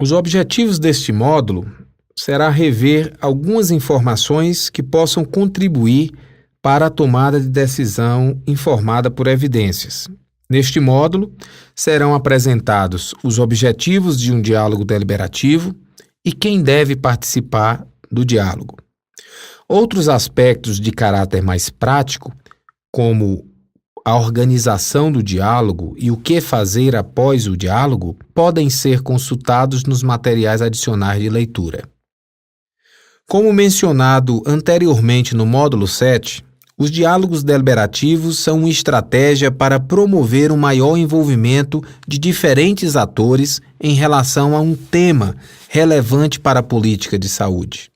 Os objetivos deste módulo será rever algumas informações que possam contribuir para a tomada de decisão informada por evidências. Neste módulo, serão apresentados os objetivos de um diálogo deliberativo e quem deve participar do diálogo. Outros aspectos de caráter mais prático, como a organização do diálogo e o que fazer após o diálogo, podem ser consultados nos materiais adicionais de leitura. Como mencionado anteriormente no módulo 7, os diálogos deliberativos são uma estratégia para promover um maior envolvimento de diferentes atores em relação a um tema relevante para a política de saúde.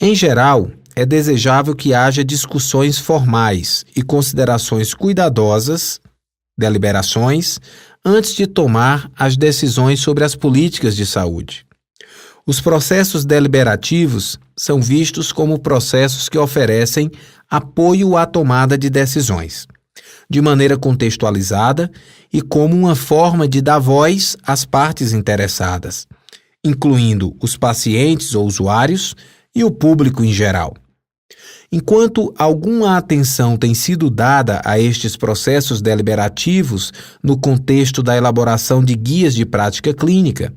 Em geral, é desejável que haja discussões formais e considerações cuidadosas, deliberações, antes de tomar as decisões sobre as políticas de saúde. Os processos deliberativos são vistos como processos que oferecem apoio à tomada de decisões, de maneira contextualizada e como uma forma de dar voz às partes interessadas, incluindo os pacientes ou usuários e o público em geral. Enquanto alguma atenção tem sido dada a estes processos deliberativos no contexto da elaboração de guias de prática clínica,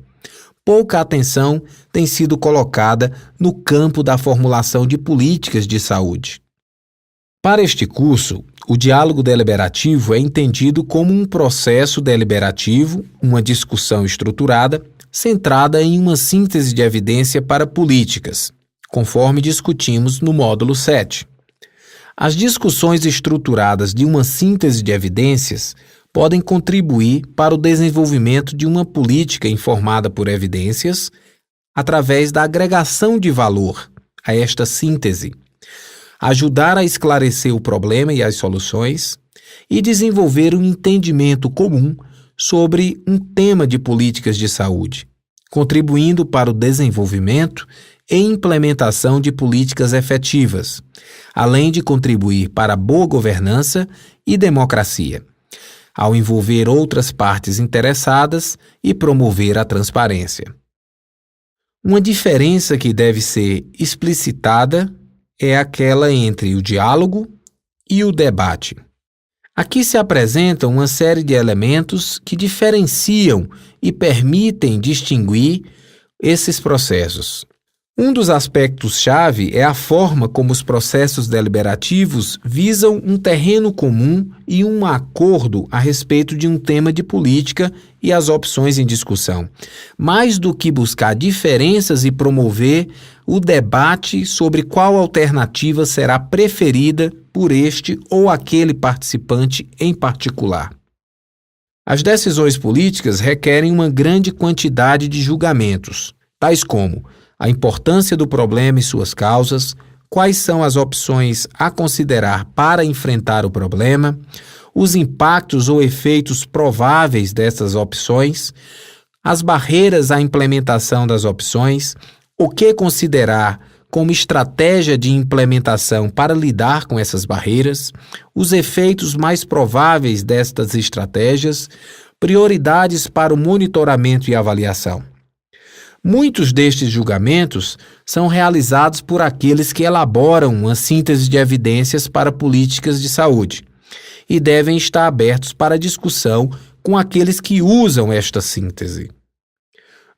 pouca atenção tem sido colocada no campo da formulação de políticas de saúde. Para este curso, o diálogo deliberativo é entendido como um processo deliberativo, uma discussão estruturada, centrada em uma síntese de evidência para políticas, conforme discutimos no módulo 7. As discussões estruturadas de uma síntese de evidências podem contribuir para o desenvolvimento de uma política informada por evidências através da agregação de valor a esta síntese, ajudar a esclarecer o problema e as soluções e desenvolver um entendimento comum sobre um tema de políticas de saúde, contribuindo para o desenvolvimento e implementação de políticas efetivas, além de contribuir para a boa governança e democracia, ao envolver outras partes interessadas e promover a transparência. Uma diferença que deve ser explicitada é aquela entre o diálogo e o debate. Aqui se apresenta uma série de elementos que diferenciam e permitem distinguir esses processos. Um dos aspectos-chave é a forma como os processos deliberativos visam um terreno comum e um acordo a respeito de um tema de política e as opções em discussão, mais do que buscar diferenças e promover o debate sobre qual alternativa será preferida por este ou aquele participante em particular. As decisões políticas requerem uma grande quantidade de julgamentos, tais como a importância do problema e suas causas, quais são as opções a considerar para enfrentar o problema, os impactos ou efeitos prováveis dessas opções, as barreiras à implementação das opções, o que considerar como estratégia de implementação para lidar com essas barreiras, os efeitos mais prováveis destas estratégias, prioridades para o monitoramento e avaliação. Muitos destes julgamentos são realizados por aqueles que elaboram uma síntese de evidências para políticas de saúde e devem estar abertos para discussão com aqueles que usam esta síntese.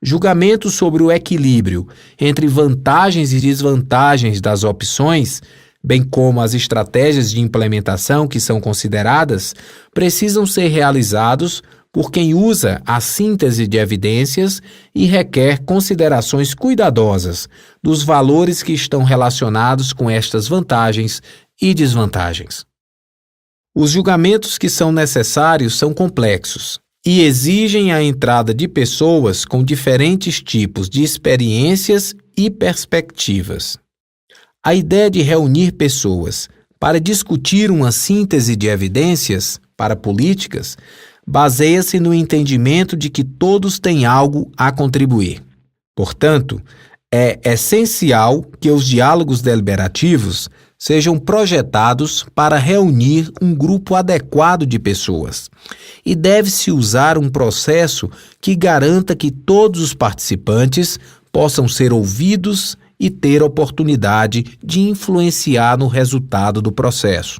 Julgamentos sobre o equilíbrio entre vantagens e desvantagens das opções, bem como as estratégias de implementação que são consideradas, precisam ser realizados por quem usa a síntese de evidências e requer considerações cuidadosas dos valores que estão relacionados com estas vantagens e desvantagens. Os julgamentos que são necessários são complexos e exigem a entrada de pessoas com diferentes tipos de experiências e perspectivas. A ideia de reunir pessoas para discutir uma síntese de evidências para políticas baseia-se no entendimento de que todos têm algo a contribuir. Portanto, é essencial que os diálogos deliberativos sejam projetados para reunir um grupo adequado de pessoas. E deve-se usar um processo que garanta que todos os participantes possam ser ouvidos e ter oportunidade de influenciar no resultado do processo.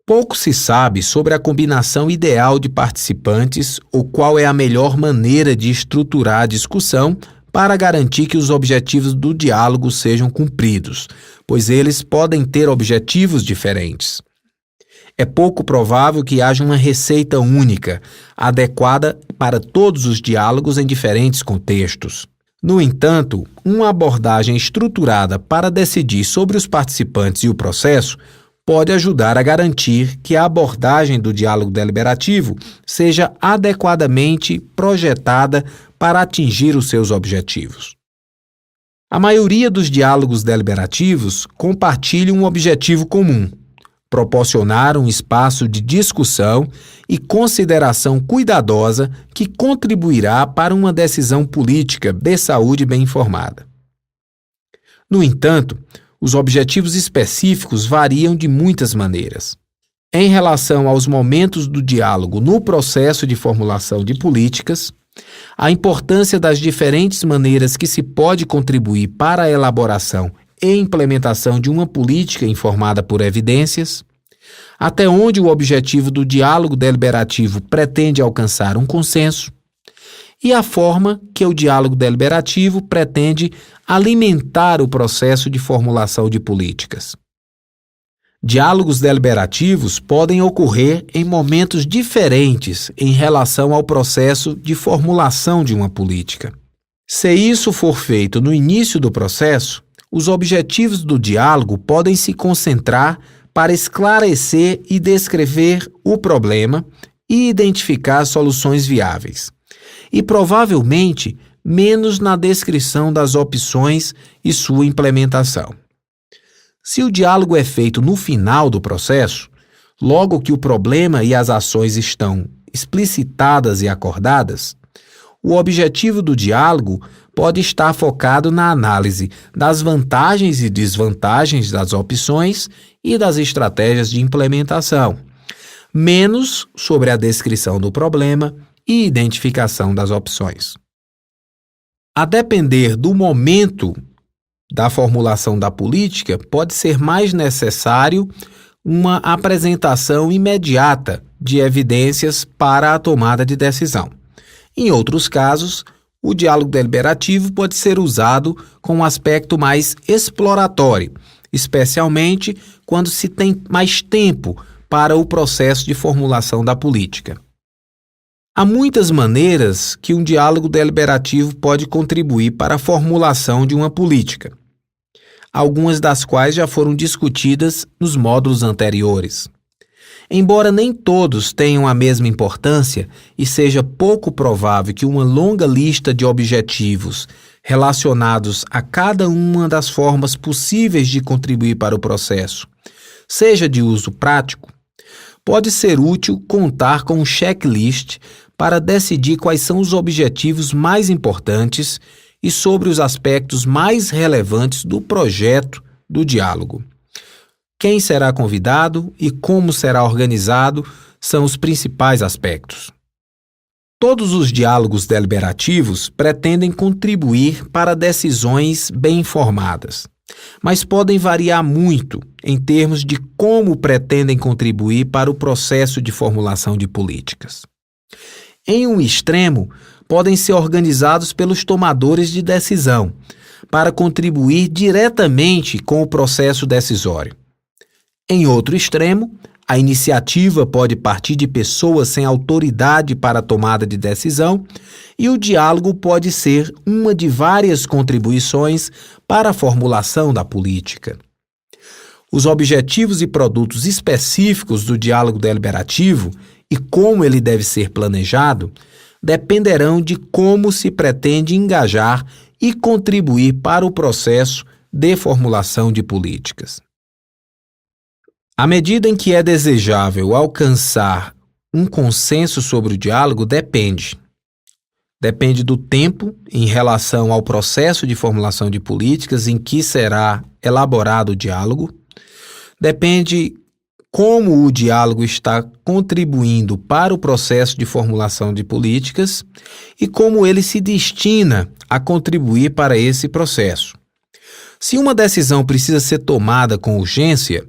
Pouco se sabe sobre a combinação ideal de participantes ou qual é a melhor maneira de estruturar a discussão para garantir que os objetivos do diálogo sejam cumpridos, pois eles podem ter objetivos diferentes. É pouco provável que haja uma receita única, adequada para todos os diálogos em diferentes contextos. No entanto, uma abordagem estruturada para decidir sobre os participantes e o processo pode ajudar a garantir que a abordagem do diálogo deliberativo seja adequadamente projetada para atingir os seus objetivos. A maioria dos diálogos deliberativos compartilha um objetivo comum: proporcionar um espaço de discussão e consideração cuidadosa que contribuirá para uma decisão política de saúde bem informada. No entanto, os objetivos específicos variam de muitas maneiras. Em relação aos momentos do diálogo no processo de formulação de políticas, a importância das diferentes maneiras que se pode contribuir para a elaboração e implementação de uma política informada por evidências, até onde o objetivo do diálogo deliberativo pretende alcançar um consenso, e a forma que o diálogo deliberativo pretende alimentar o processo de formulação de políticas. Diálogos deliberativos podem ocorrer em momentos diferentes em relação ao processo de formulação de uma política. Se isso for feito no início do processo, os objetivos do diálogo podem se concentrar para esclarecer e descrever o problema e identificar soluções viáveis, e provavelmente menos na descrição das opções e sua implementação. Se o diálogo é feito no final do processo, logo que o problema e as ações estão explicitadas e acordadas, o objetivo do diálogo pode estar focado na análise das vantagens e desvantagens das opções e das estratégias de implementação, menos sobre a descrição do problema e identificação das opções. A depender do momento da formulação da política, pode ser mais necessário uma apresentação imediata de evidências para a tomada de decisão. Em outros casos, o diálogo deliberativo pode ser usado com um aspecto mais exploratório, especialmente quando se tem mais tempo para o processo de formulação da política. Há muitas maneiras que um diálogo deliberativo pode contribuir para a formulação de uma política, algumas das quais já foram discutidas nos módulos anteriores. Embora nem todos tenham a mesma importância e seja pouco provável que uma longa lista de objetivos relacionados a cada uma das formas possíveis de contribuir para o processo seja de uso prático, pode ser útil contar com um checklist para decidir quais são os objetivos mais importantes e sobre os aspectos mais relevantes do projeto do diálogo. Quem será convidado e como será organizado são os principais aspectos. Todos os diálogos deliberativos pretendem contribuir para decisões bem informadas, mas podem variar muito em termos de como pretendem contribuir para o processo de formulação de políticas. Em um extremo, podem ser organizados pelos tomadores de decisão, para contribuir diretamente com o processo decisório. Em outro extremo, a iniciativa pode partir de pessoas sem autoridade para a tomada de decisão e o diálogo pode ser uma de várias contribuições para a formulação da política. Os objetivos e produtos específicos do diálogo deliberativo e como ele deve ser planejado dependerão de como se pretende engajar e contribuir para o processo de formulação de políticas. À medida em que é desejável alcançar um consenso sobre o diálogo depende do tempo em relação ao processo de formulação de políticas em que será elaborado o diálogo, depende como o diálogo está contribuindo para o processo de formulação de políticas e como ele se destina a contribuir para esse processo. Se uma decisão precisa ser tomada com urgência,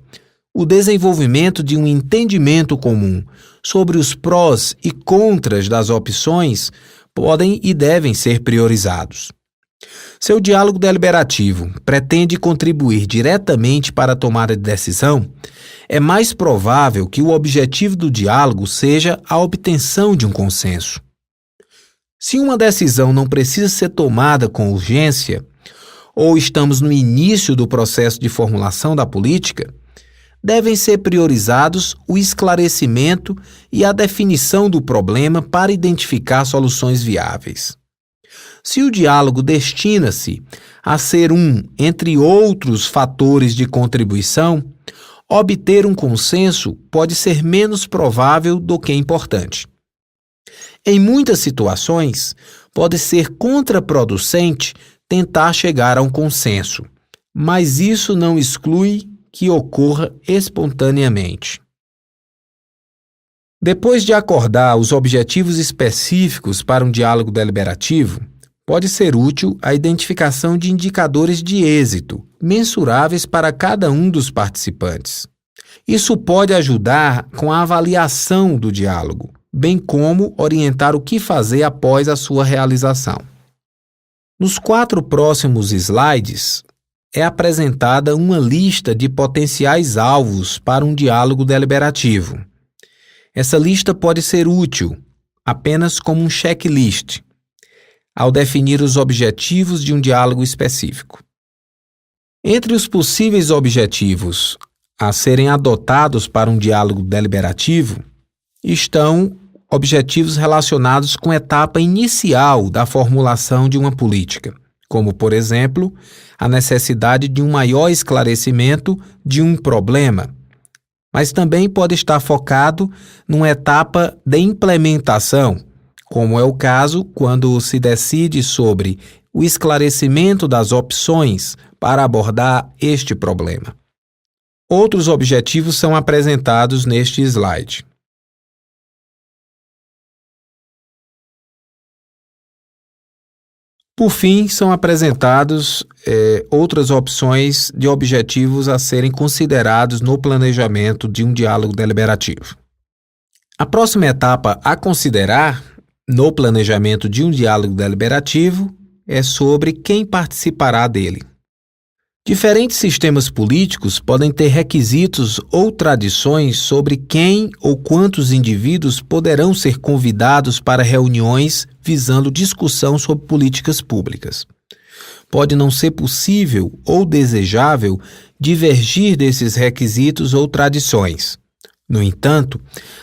o desenvolvimento de um entendimento comum sobre os prós e contras das opções podem e devem ser priorizados. Seu diálogo deliberativo pretende contribuir diretamente para a tomada de decisão, é mais provável que o objetivo do diálogo seja a obtenção de um consenso. Se uma decisão não precisa ser tomada com urgência, ou estamos no início do processo de formulação da política, devem ser priorizados o esclarecimento e a definição do problema para identificar soluções viáveis. Se o diálogo destina-se a ser entre outros fatores de contribuição, obter um consenso pode ser menos provável do que importante. Em muitas situações, pode ser contraproducente tentar chegar a um consenso, mas isso não exclui que ocorra espontaneamente. Depois de acordar os objetivos específicos para um diálogo deliberativo, pode ser útil a identificação de indicadores de êxito, mensuráveis para cada um dos participantes. Isso pode ajudar com a avaliação do diálogo, bem como orientar o que fazer após a sua realização. Nos 4 próximos slides, é apresentada uma lista de potenciais alvos para um diálogo deliberativo. Essa lista pode ser útil apenas como um checklist, ao definir os objetivos de um diálogo específico. Entre os possíveis objetivos a serem adotados para um diálogo deliberativo estão objetivos relacionados com a etapa inicial da formulação de uma política, como, por exemplo, a necessidade de um maior esclarecimento de um problema, mas também pode estar focado numa etapa de implementação, como é o caso quando se decide sobre o esclarecimento das opções para abordar este problema. Outros objetivos são apresentados neste slide. Por fim, são apresentados outras opções de objetivos a serem considerados no planejamento de um diálogo deliberativo. A próxima etapa a considerar no planejamento de um diálogo deliberativo é sobre quem participará dele. Diferentes sistemas políticos podem ter requisitos ou tradições sobre quem ou quantos indivíduos poderão ser convidados para reuniões visando discussão sobre políticas públicas. Pode não ser possível ou desejável divergir desses requisitos ou tradições. No entanto,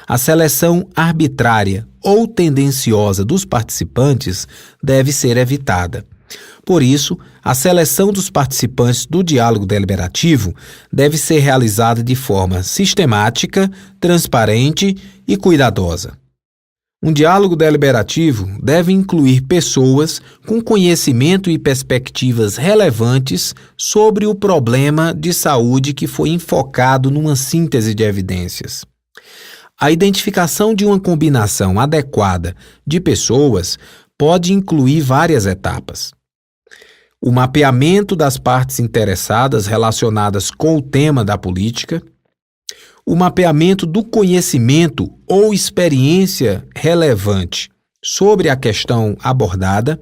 a seleção arbitrária ou tendenciosa dos participantes deve ser evitada. Por isso, a seleção dos participantes do diálogo deliberativo deve ser realizada de forma sistemática, transparente e cuidadosa. Um diálogo deliberativo deve incluir pessoas com conhecimento e perspectivas relevantes sobre o problema de saúde que foi enfocado numa síntese de evidências. A identificação de uma combinação adequada de pessoas pode incluir várias etapas. O mapeamento das partes interessadas relacionadas com o tema da política, o mapeamento do conhecimento ou experiência relevante sobre a questão abordada,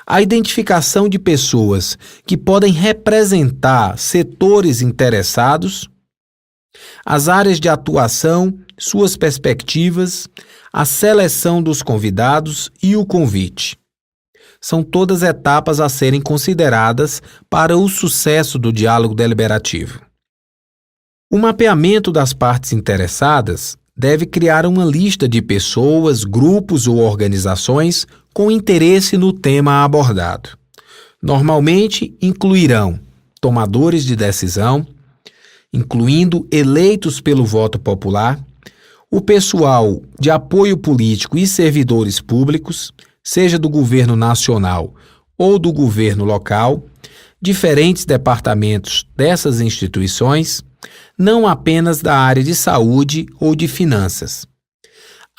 a identificação de pessoas que podem representar setores interessados, as áreas de atuação, suas perspectivas, a seleção dos convidados e o convite. São todas etapas a serem consideradas para o sucesso do diálogo deliberativo. O mapeamento das partes interessadas deve criar uma lista de pessoas, grupos ou organizações com interesse no tema abordado. Normalmente incluirão tomadores de decisão, incluindo eleitos pelo voto popular, o pessoal de apoio político e servidores públicos, seja do governo nacional ou do governo local, diferentes departamentos dessas instituições, não apenas da área de saúde ou de finanças.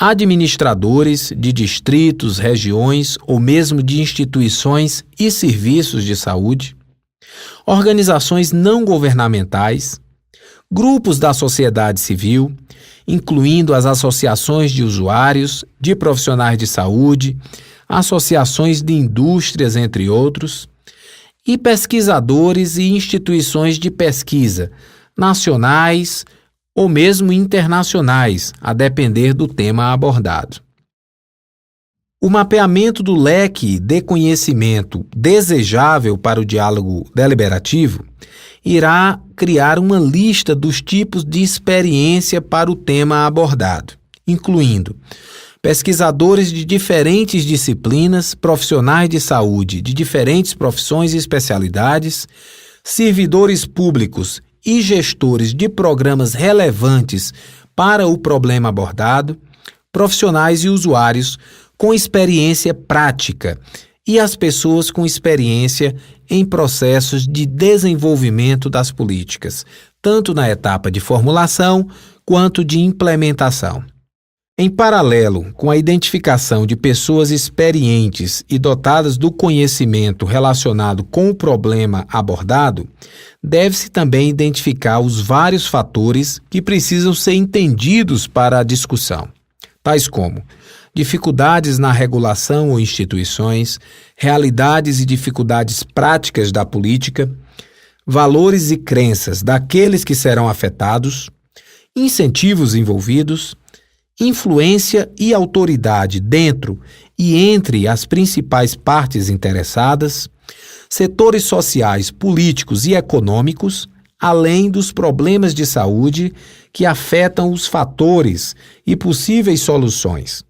Administradores de distritos, regiões ou mesmo de instituições e serviços de saúde, organizações não governamentais, grupos da sociedade civil, incluindo as associações de usuários, de profissionais de saúde, associações de indústrias, entre outros, e pesquisadores e instituições de pesquisa, nacionais ou mesmo internacionais, a depender do tema abordado. O mapeamento do leque de conhecimento desejável para o diálogo deliberativo irá criar uma lista dos tipos de experiência para o tema abordado, incluindo pesquisadores de diferentes disciplinas, profissionais de saúde de diferentes profissões e especialidades, servidores públicos e gestores de programas relevantes para o problema abordado, profissionais e usuários com experiência prática e as pessoas com experiência em processos de desenvolvimento das políticas, tanto na etapa de formulação quanto de implementação. Em paralelo com a identificação de pessoas experientes e dotadas do conhecimento relacionado com o problema abordado, deve-se também identificar os vários fatores que precisam ser entendidos para a discussão, tais como dificuldades na regulação ou instituições, realidades e dificuldades práticas da política, valores e crenças daqueles que serão afetados, incentivos envolvidos, influência e autoridade dentro e entre as principais partes interessadas, setores sociais, políticos e econômicos, além dos problemas de saúde que afetam os fatores e possíveis soluções.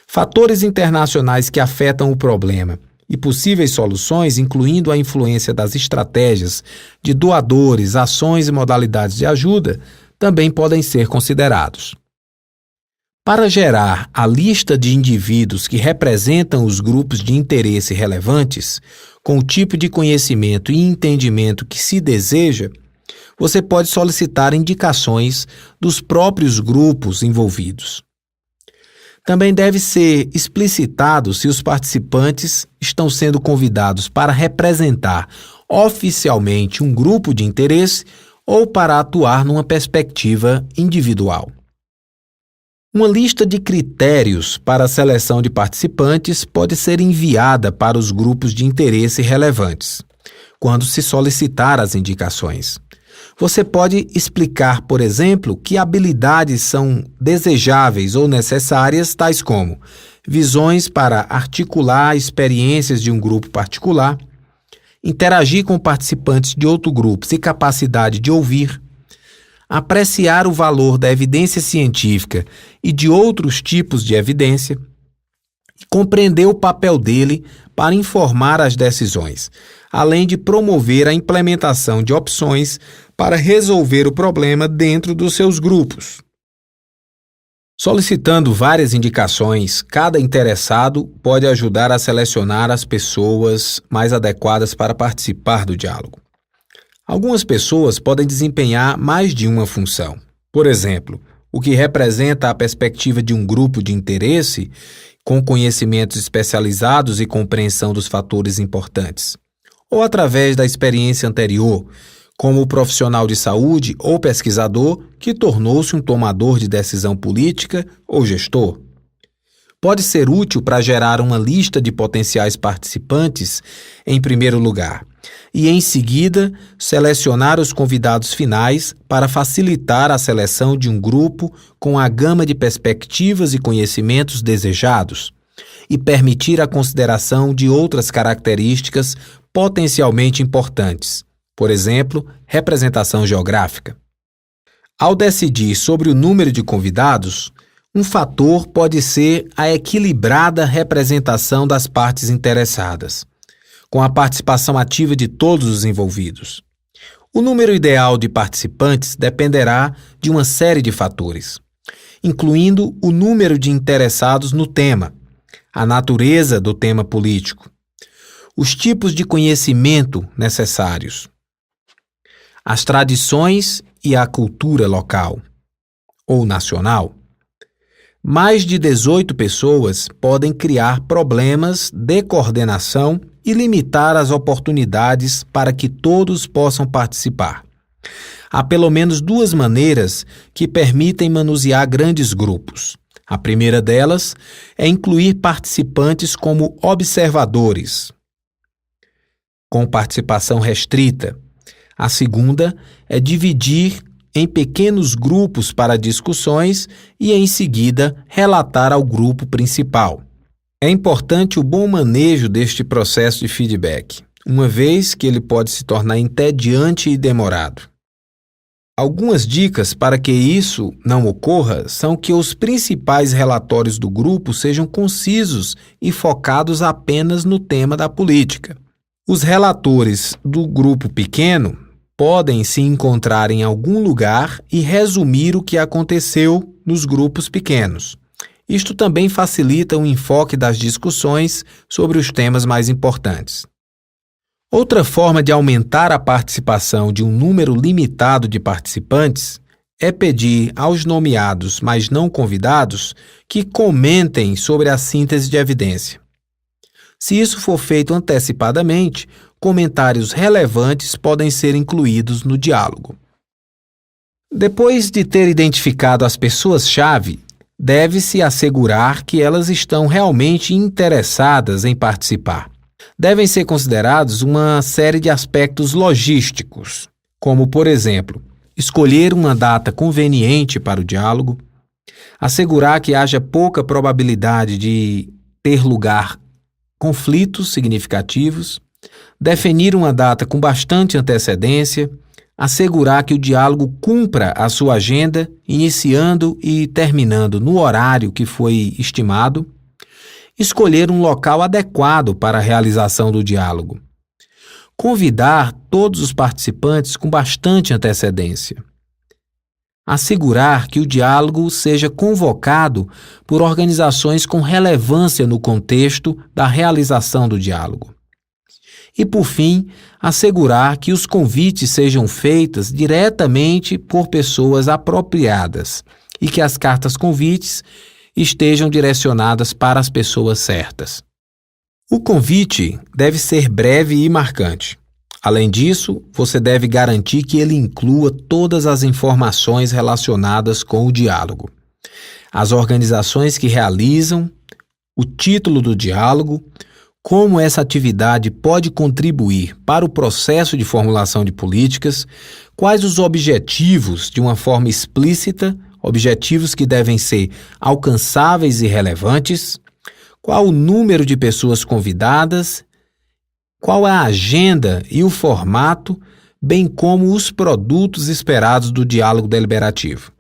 Fatores internacionais que afetam o problema e possíveis soluções, incluindo a influência das estratégias de doadores, ações e modalidades de ajuda, também podem ser considerados. Para gerar a lista de indivíduos que representam os grupos de interesse relevantes, com o tipo de conhecimento e entendimento que se deseja, você pode solicitar indicações dos próprios grupos envolvidos. Também deve ser explicitado se os participantes estão sendo convidados para representar oficialmente um grupo de interesse ou para atuar numa perspectiva individual. Uma lista de critérios para a seleção de participantes pode ser enviada para os grupos de interesse relevantes, quando se solicitar as indicações. Você pode explicar, por exemplo, que habilidades são desejáveis ou necessárias, tais como visões para articular experiências de um grupo particular, interagir com participantes de outro grupo e capacidade de ouvir, apreciar o valor da evidência científica e de outros tipos de evidência, e compreender o papel dele para informar as decisões, além de promover a implementação de opções para resolver o problema dentro dos seus grupos. Solicitando várias indicações, cada interessado pode ajudar a selecionar as pessoas mais adequadas para participar do diálogo. Algumas pessoas podem desempenhar mais de uma função. Por exemplo, o que representa a perspectiva de um grupo de interesse com conhecimentos especializados e compreensão dos fatores importantes, ou através da experiência anterior, como o profissional de saúde ou pesquisador que tornou-se um tomador de decisão política ou gestor. Pode ser útil para gerar uma lista de potenciais participantes, em primeiro lugar, e, em seguida, selecionar os convidados finais para facilitar a seleção de um grupo com a gama de perspectivas e conhecimentos desejados e permitir a consideração de outras características potencialmente importantes, por exemplo, representação geográfica. Ao decidir sobre o número de convidados, um fator pode ser a equilibrada representação das partes interessadas, com a participação ativa de todos os envolvidos. O número ideal de participantes dependerá de uma série de fatores, incluindo o número de interessados no tema, a natureza do tema político, os tipos de conhecimento necessários, as tradições e a cultura local ou nacional. Mais de 18 pessoas podem criar problemas de coordenação e limitar as oportunidades para que todos possam participar. Há pelo menos duas maneiras que permitem manusear grandes grupos. A primeira delas é incluir participantes como observadores, com participação restrita. A segunda é dividir em pequenos grupos para discussões e, em seguida, relatar ao grupo principal. É importante o bom manejo deste processo de feedback, uma vez que ele pode se tornar entediante e demorado. Algumas dicas para que isso não ocorra são que os principais relatórios do grupo sejam concisos e focados apenas no tema da política. Os relatores do grupo pequeno podem se encontrar em algum lugar e resumir o que aconteceu nos grupos pequenos. Isto também facilita o enfoque das discussões sobre os temas mais importantes. Outra forma de aumentar a participação de um número limitado de participantes é pedir aos nomeados, mas não convidados, que comentem sobre a síntese de evidência. Se isso for feito antecipadamente, comentários relevantes podem ser incluídos no diálogo. Depois de ter identificado as pessoas-chave, deve-se assegurar que elas estão realmente interessadas em participar. Devem ser considerados uma série de aspectos logísticos, como, por exemplo, escolher uma data conveniente para o diálogo, assegurar que haja pouca probabilidade de ter lugar conflitos significativos, definir uma data com bastante antecedência, assegurar que o diálogo cumpra a sua agenda, iniciando e terminando no horário que foi estimado, escolher um local adequado para a realização do diálogo, convidar todos os participantes com bastante antecedência, assegurar que o diálogo seja convocado por organizações com relevância no contexto da realização do diálogo. E, por fim, assegurar que os convites sejam feitos diretamente por pessoas apropriadas e que as cartas convites estejam direcionadas para as pessoas certas. O convite deve ser breve e marcante. Além disso, você deve garantir que ele inclua todas as informações relacionadas com o diálogo. As organizações que realizam, o título do diálogo, como essa atividade pode contribuir para o processo de formulação de políticas, quais os objetivos de uma forma explícita, objetivos que devem ser alcançáveis e relevantes, qual o número de pessoas convidadas, qual a agenda e o formato, bem como os produtos esperados do diálogo deliberativo.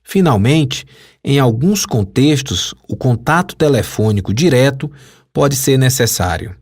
Finalmente, em alguns contextos, o contato telefônico direto pode ser necessário.